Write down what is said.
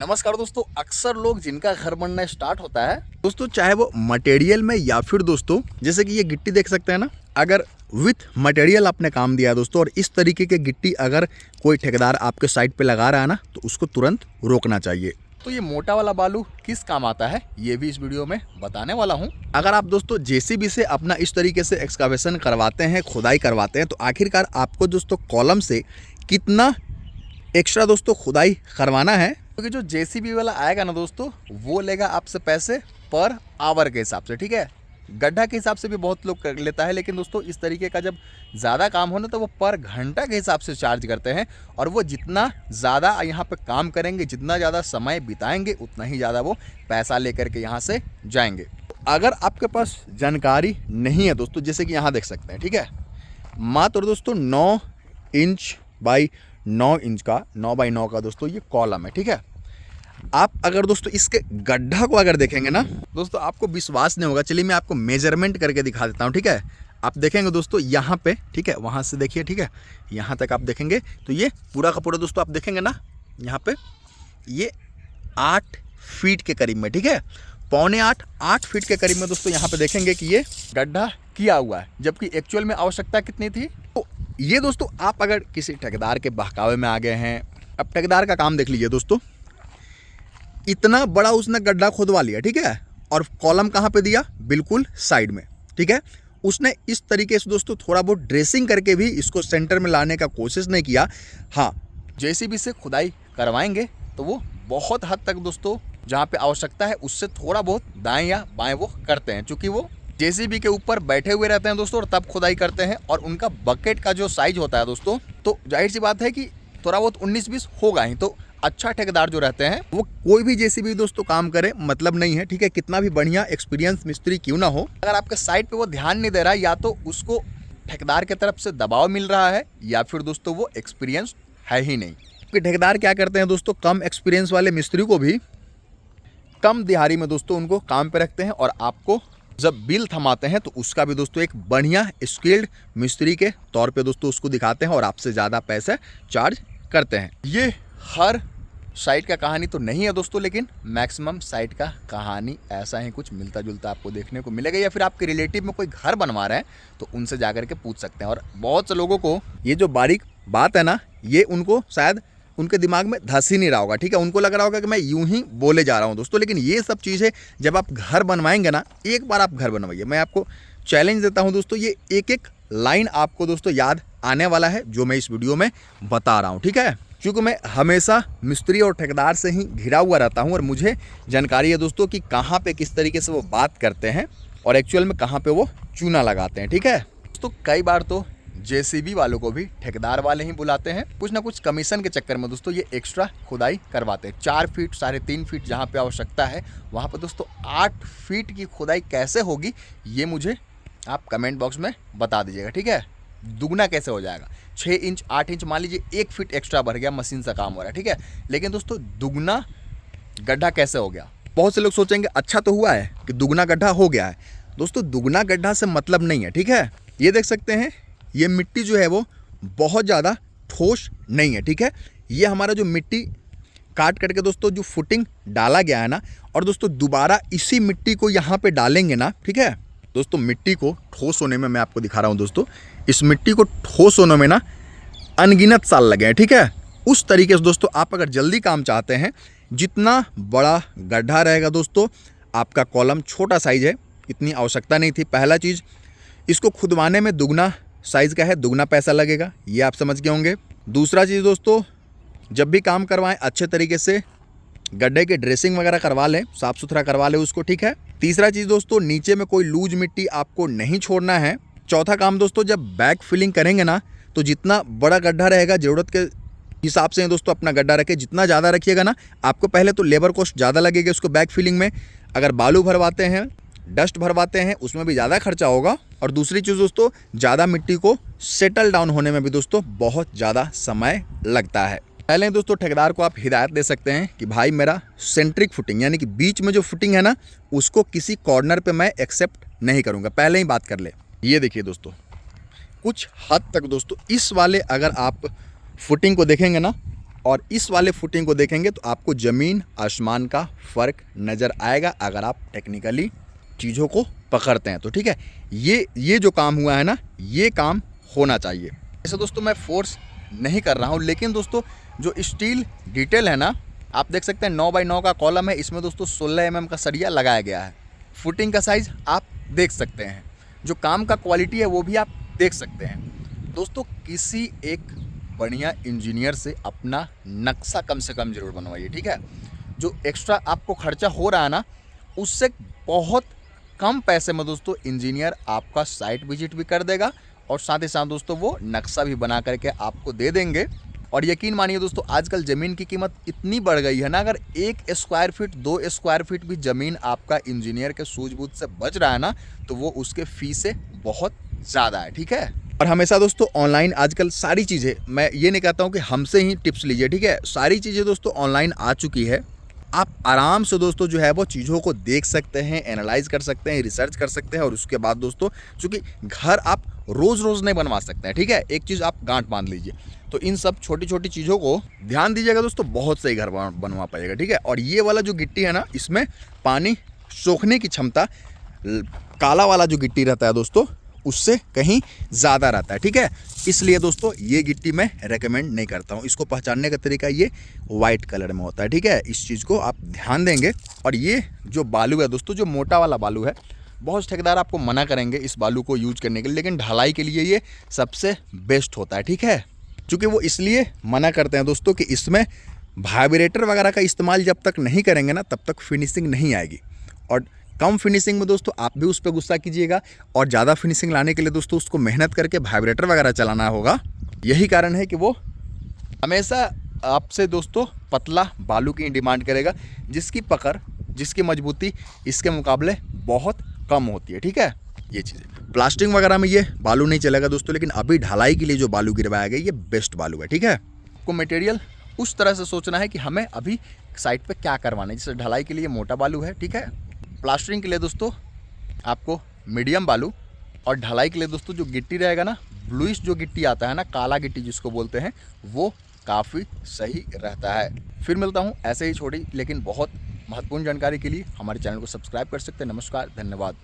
नमस्कार दोस्तों। अक्सर लोग जिनका घर बनना स्टार्ट होता है दोस्तों, चाहे वो मटेरियल में या फिर दोस्तों जैसे कि ये गिट्टी देख सकते हैं ना, अगर विथ मटेरियल आपने काम दिया है दोस्तों और इस तरीके की गिट्टी अगर कोई ठेकेदार आपके साइट पे लगा रहा है ना, तो उसको तुरंत रोकना चाहिए। तो ये मोटा वाला बालू किस काम आता है ये भी इस वीडियो में बताने वाला हूँ। अगर आप दोस्तों जेसीबी से अपना इस तरीके से एक्सकावेशन करवाते हैं, खुदाई करवाते हैं, तो आखिरकार आपको दोस्तों कॉलम से कितना एक्स्ट्रा दोस्तों खुदाई करवाना है, क्योंकि जो जेसीबी वाला आएगा ना दोस्तों, वो लेगा आपसे पैसे पर आवर के हिसाब से। ठीक है, गड्ढा के हिसाब से भी बहुत लोग कर लेता है, लेकिन दोस्तों इस तरीके का जब ज़्यादा काम हो ना, तो वो पर घंटा के हिसाब से चार्ज करते हैं। और वो जितना ज़्यादा यहाँ पे काम करेंगे, जितना ज़्यादा समय बिताएंगे, उतना ही ज़्यादा वो पैसा लेकर के यहाँ से जाएंगे। अगर आपके पास जानकारी नहीं है दोस्तों, जैसे कि यहाँ देख सकते हैं, ठीक है, मात्र दोस्तों 9 इंच बाई 9 इंच का 9 बाई 9 का दोस्तों ये कॉलम है। ठीक है, आप अगर दोस्तों इसके गड्ढा को अगर देखेंगे ना दोस्तों, आपको विश्वास नहीं होगा। चलिए मैं आपको मेजरमेंट करके दिखा देता हूँ। ठीक है, आप देखेंगे दोस्तों यहाँ पे, ठीक है, वहाँ से देखिए, ठीक है, यहाँ तक आप देखेंगे तो ये पूरा का पूरा दोस्तों आप देखेंगे ना, यहाँ पे ये 8 फीट के करीब में, ठीक है, 7.25-8 फीट के करीब में दोस्तों यहाँ पे देखेंगे कि ये गड्ढा किया हुआ है, जबकि एक्चुअल में आवश्यकता कितनी थी। तो ये दोस्तों आप अगर किसी ठेकेदार के बहकावे में आ गए हैं, अब ठेकेदार का काम देख लीजिए दोस्तों, इतना बड़ा उसने गड्ढा खुदवा लिया, ठीक है, और कॉलम कहाँ पे दिया, बिल्कुल साइड में। ठीक है, उसने इस तरीके से दोस्तों थोड़ा बहुत ड्रेसिंग करके भी इसको सेंटर में लाने का कोशिश नहीं किया। हाँ, जेसीबी से खुदाई करवाएंगे तो वो बहुत हद तक दोस्तों जहाँ पे आवश्यकता है उससे थोड़ा बहुत दाएं या बाएं वो करते हैं, क्योंकि वो जेसीबी के ऊपर बैठे हुए रहते हैं दोस्तों और तब खुदाई करते हैं। और उनका बकेट का जो साइज होता है दोस्तों, तो जाहिर सी बात है कि थोड़ा बहुत 19-20 होगा ही। तो अच्छा ठेकेदार जो रहते हैं वो कोई भी जेसीबी दोस्तों काम करे मतलब नहीं है। ठीक है, कितना भी बढ़िया एक्सपीरियंस मिस्त्री क्यों ना हो, अगर आपके साइट पे वो ध्यान नहीं दे रहा है, या तो उसको ठेकेदार की तरफ से दबाव मिल रहा है, या फिर दोस्तों वो एक्सपीरियंस है ही नहीं। क्योंकि ठेकेदार क्या करते हैं दोस्तों, कम एक्सपीरियंस वाले मिस्त्री को भी कम दिहाड़ी में दोस्तों उनको काम पे रखते हैं, और आपको जब बिल थमाते हैं तो उसका भी दोस्तों एक बढ़िया स्किल्ड मिस्त्री के तौर पे दोस्तों उसको दिखाते हैं और आपसे ज़्यादा पैसे चार्ज करते हैं। ये हर साइट का कहानी तो नहीं है दोस्तों, लेकिन मैक्सिमम साइट का कहानी ऐसा ही कुछ मिलता जुलता आपको देखने को मिलेगा। या फिर आपके रिलेटिव में कोई घर बनवा रहे हैं तो उनसे जाकर के पूछ सकते हैं। और बहुत से लोगों को ये जो बारीक बात है ना, ये उनको शायद उनके दिमाग में धस ही नहीं रहा होगा। ठीक है, उनको लग रहा होगा कि मैं यूं ही बोले जा रहा हूं दोस्तों, लेकिन ये सब चीज़ें जब आप घर बनवाएंगे ना, एक बार आप घर बनवाइए, मैं आपको चैलेंज देता हूं दोस्तों, ये एक एक लाइन आपको दोस्तों याद आने वाला है जो मैं इस वीडियो में बता रहा हूँ। ठीक है, क्योंकि मैं हमेशा मिस्त्री और ठेकेदार से ही घिरा हुआ रहता हूँ और मुझे जानकारी है दोस्तों कि कहाँ पे किस तरीके से वो बात करते हैं और एक्चुअल में कहाँ पे वो चूना लगाते हैं। ठीक है दोस्तों, कई बार तो जेसीबी वालों को भी ठेकेदार वाले ही बुलाते हैं, कुछ ना कुछ कमीशन के चक्कर में दोस्तों ये एक्स्ट्रा खुदाई करवाते हैं। 4 फीट 3.5 फीट जहाँ पे आवश्यकता है, वहाँ पे दोस्तों 8 फीट की खुदाई कैसे होगी ये मुझे आप कमेंट बॉक्स में बता दीजिएगा। ठीक है, दुगना कैसे हो जाएगा, 6 इंच 8 इंच मान लीजिए 1 फीट एक्स्ट्रा बढ़ गया, मशीन से काम हो रहा है। ठीक है, लेकिन दोस्तों दुगना गड्ढा कैसे हो गया। बहुत से लोग सोचेंगे अच्छा तो हुआ है कि दुगना गड्ढा हो गया है। दोस्तों दुगना गड्ढा से मतलब नहीं है। ठीक है, ये देख सकते हैं, ये मिट्टी जो है वो बहुत ज़्यादा ठोस नहीं है। ठीक है, ये हमारा जो मिट्टी काट करके दोस्तों जो फुटिंग डाला गया है ना, और दोस्तों दोबारा इसी मिट्टी को यहाँ पे डालेंगे ना। ठीक है दोस्तों, मिट्टी को ठोस होने में मैं आपको दिखा रहा हूँ दोस्तों, इस मिट्टी को ठोस होने में ना अनगिनत साल लगे हैं। ठीक है, उस तरीके से दोस्तों आप अगर जल्दी काम चाहते हैं, जितना बड़ा गड्ढा रहेगा दोस्तों, आपका कॉलम छोटा साइज है, इतनी आवश्यकता नहीं थी। पहला चीज़, इसको खुदवाने में दुगना साइज़ का है, दुगना पैसा लगेगा, ये आप समझ गए होंगे। दूसरा चीज़ दोस्तों, जब भी काम करवाएं अच्छे तरीके से गड्ढे की ड्रेसिंग वगैरह करवा लें, साफ़ सुथरा करवा लें उसको। ठीक है, तीसरा चीज़ दोस्तों, नीचे में कोई लूज मिट्टी आपको नहीं छोड़ना है। चौथा काम दोस्तों, जब बैक फिलिंग करेंगे ना, तो जितना बड़ा गड्ढा रहेगा ज़रूरत के हिसाब से दोस्तों अपना गड्ढा रखें। जितना ज़्यादा रखिएगा ना, आपको पहले तो लेबर कॉस्ट ज़्यादा लगेगी उसको बैक फिलिंग में। अगर बालू भरवाते हैं, डस्ट भरवाते हैं, उसमें भी ज़्यादा खर्चा होगा। और दूसरी चीज़ दोस्तों, ज़्यादा मिट्टी को सेटल डाउन होने में भी दोस्तों बहुत ज़्यादा समय लगता है। पहले दोस्तों ठेकेदार को आप हिदायत दे सकते हैं कि भाई मेरा सेंट्रिक फुटिंग यानी कि बीच में जो फुटिंग है ना, उसको किसी कॉर्नर पे मैं एक्सेप्ट नहीं करूँगा, पहले ही बात कर ले। ये देखिए दोस्तों, कुछ हद तक दोस्तों इस वाले अगर आप फुटिंग को देखेंगे ना, और इस वाले फुटिंग को देखेंगे तो आपको ज़मीन आसमान का फ़र्क नज़र आएगा अगर आप टेक्निकली चीज़ों को पकड़ते हैं तो। ठीक है, ये जो काम हुआ है ना, ये काम होना चाहिए। ऐसे दोस्तों मैं फोर्स नहीं कर रहा हूँ, लेकिन दोस्तों जो स्टील डिटेल है ना, आप देख सकते हैं 9x9 का कॉलम है, इसमें दोस्तों 16 mm का सरिया लगाया गया है। फुटिंग का साइज़ आप देख सकते हैं, जो काम का क्वालिटी है वो भी आप देख सकते हैं। दोस्तों किसी एक बढ़िया इंजीनियर से अपना नक्शा कम से कम ज़रूर बनवाइए। ठीक है, जो एक्स्ट्रा आपको खर्चा हो रहा है ना, उससे बहुत कम पैसे में दोस्तों इंजीनियर आपका साइट विजिट भी कर देगा और साथ ही साथ दोस्तों वो नक्शा भी बना करके आपको दे देंगे। और यकीन मानिए दोस्तों, आजकल ज़मीन की कीमत इतनी बढ़ गई है ना, अगर 1 स्क्वायर फीट 2 स्क्वायर फीट भी ज़मीन आपका इंजीनियर के सूझबूझ से बच रहा है ना, तो वो उसके फीस से बहुत ज़्यादा है। ठीक है, और हमेशा दोस्तों ऑनलाइन आजकल सारी चीज़ें, मैं ये नहीं कहता हूँ कि हमसे ही टिप्स लीजिए। ठीक है, सारी चीज़ें दोस्तों ऑनलाइन आ चुकी है, आप आराम से दोस्तों जो है वो चीज़ों को देख सकते हैं, एनालाइज कर सकते हैं, रिसर्च कर सकते हैं। और उसके बाद दोस्तों, चूँकि घर आप रोज़ रोज़ नहीं बनवा सकते हैं, ठीक है, एक चीज़ आप गांठ बांध लीजिए, तो इन सब छोटी छोटी चीज़ों को ध्यान दीजिएगा दोस्तों, बहुत सही घर बनवा पाइएगा। ठीक है, और ये वाला जो गिट्टी है ना, इसमें पानी सोखने की क्षमता काला वाला जो गिट्टी रहता है दोस्तों, उससे कहीं ज़्यादा रहता है। ठीक है, इसलिए दोस्तों ये गिट्टी मैं रेकमेंड नहीं करता हूँ। इसको पहचानने का तरीका ये वाइट कलर में होता है। ठीक है, इस चीज़ को आप ध्यान देंगे। और ये जो बालू है दोस्तों, जो मोटा वाला बालू है, बहुत से ठेकेदार आपको मना करेंगे इस बालू को यूज करने के लिए, लेकिन ढलाई के लिए ये सबसे बेस्ट होता है। ठीक है, क्योंकि वो इसलिए मना करते हैं दोस्तों कि इसमें वाइब्रेटर वगैरह का इस्तेमाल जब तक नहीं करेंगे ना, तब तक फिनिशिंग नहीं आएगी। और कम फिनिशिंग में दोस्तों आप भी उस पर गुस्सा कीजिएगा, और ज़्यादा फिनिशिंग लाने के लिए दोस्तों उसको मेहनत करके वाइब्रेटर वगैरह चलाना होगा। यही कारण है कि वो हमेशा आपसे दोस्तों पतला बालू की डिमांड करेगा, जिसकी पकड़, जिसकी मजबूती इसके मुकाबले बहुत कम होती है। ठीक है, ये चीज़ें प्लास्टिक वगैरह में ये बालू नहीं चलेगा दोस्तों, लेकिन अभी ढलाई के लिए जो बालू गिरवाया गया ये बेस्ट बालू है। ठीक है, आपको मटेरियल उस तरह से सोचना है कि हमें अभी साइट पे क्या करवाना है। जैसे ढलाई के लिए मोटा बालू है, ठीक है, प्लास्टरिंग के लिए दोस्तों आपको मीडियम बालू, और ढलाई के लिए दोस्तों जो गिट्टी रहेगा ना, ब्लूइश जो गिट्टी आता है ना, काला गिट्टी जिसको बोलते हैं, वो काफ़ी सही रहता है। फिर मिलता हूँ ऐसे ही छोटी लेकिन बहुत महत्वपूर्ण जानकारी के लिए। हमारे चैनल को सब्सक्राइब कर सकते हैं। नमस्कार, धन्यवाद।